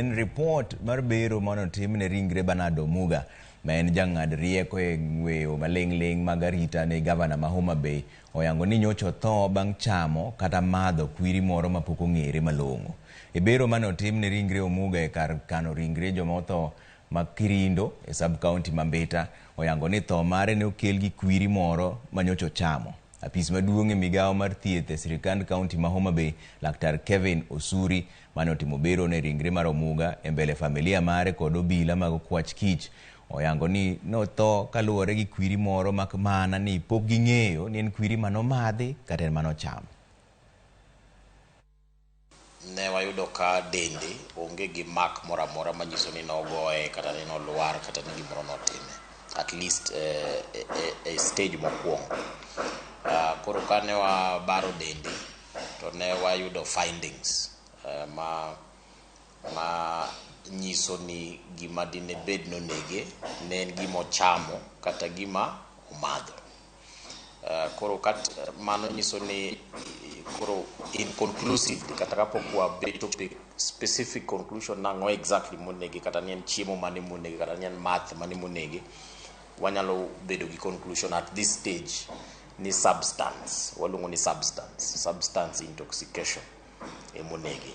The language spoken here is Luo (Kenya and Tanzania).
En report mar bero manotim ne ringre Bernard Omuga ma en jang'ad rieko e ng'weyo maling' mag arita ne gavana ma Homa Bay oyango ni nyocha tho bang' chamo kata madho kwiri moro mapok ong'ere malong'o. E bero manotim ne ringre Omuga e kar kano ringre joma otho ma Kirindo e sub-county ma Mbita oyango ni tho mare ne okel gi kwiri moro ma nyocha chamo. Apis maduong' e migawo mar thieth e sirikand kaunti ma Homa Bay, Laktar Kevin Osuri, mane otimo bero ne ringre mar Omuga e mbele familia mare kod obila mag Kwach Kich, oyango ni notho kaluwore gi kwiri moro mak mana ni pok ging'eyo ni en kwiri manomadhi kata en manochamo. Ne wayudo ka dende onge gi mak moro amora manyiso ni nogoye kata ni nolwar kata ni gimoro notime, at least a stage mokwongo. Koro kane wabaro dende to ne wayudo findings ma nyiso ni gima dine bed nonege ne en gima ochamo kata gima omadho. Koro mano nyiso ni koro inconclusive kata kapok wabedo specific conclusion nang'o exactly monege kata ni en chiemo mane monege kata ni en math mane monege, wanyalo bedo gi conclusion at this stage ni substance, waluongo ni substance intoxication e monege.